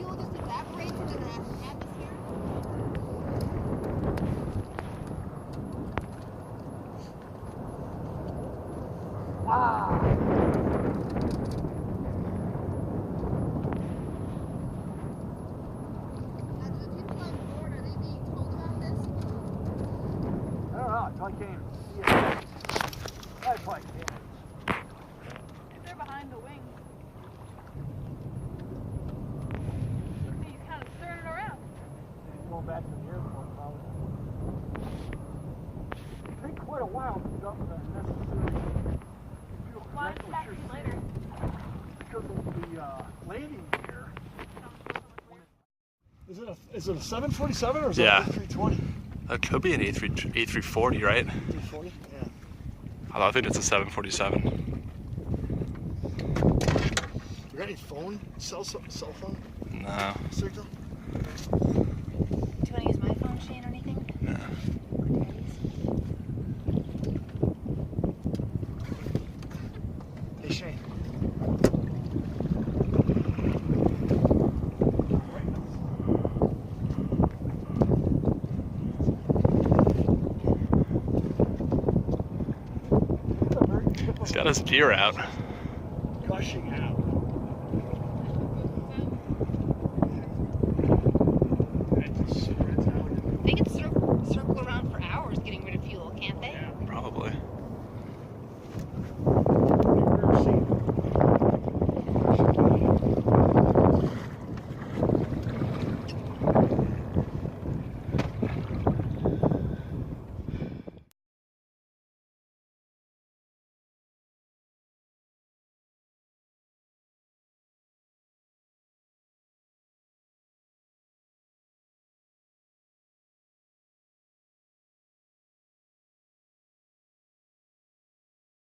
fuel just evaporates into the atmosphere? Wow. Now, do the people on board, are they being told about this? I don't know, until I came and see it. I probably can't. If they're behind the wing, he's kind of stirring it around. Going back to the airport, probably. It take quite a while to dump the necessary fuel. Why taxi later? Because of the landing gear. Is it a 747 or is it Yeah. an A320? That could be an A340, right? 340? Yeah. I think it's a 747. You got any phone, cell phone No. signal? Do you want to use my phone, Shane, or anything? No. Hey Shane. He's got his gear out.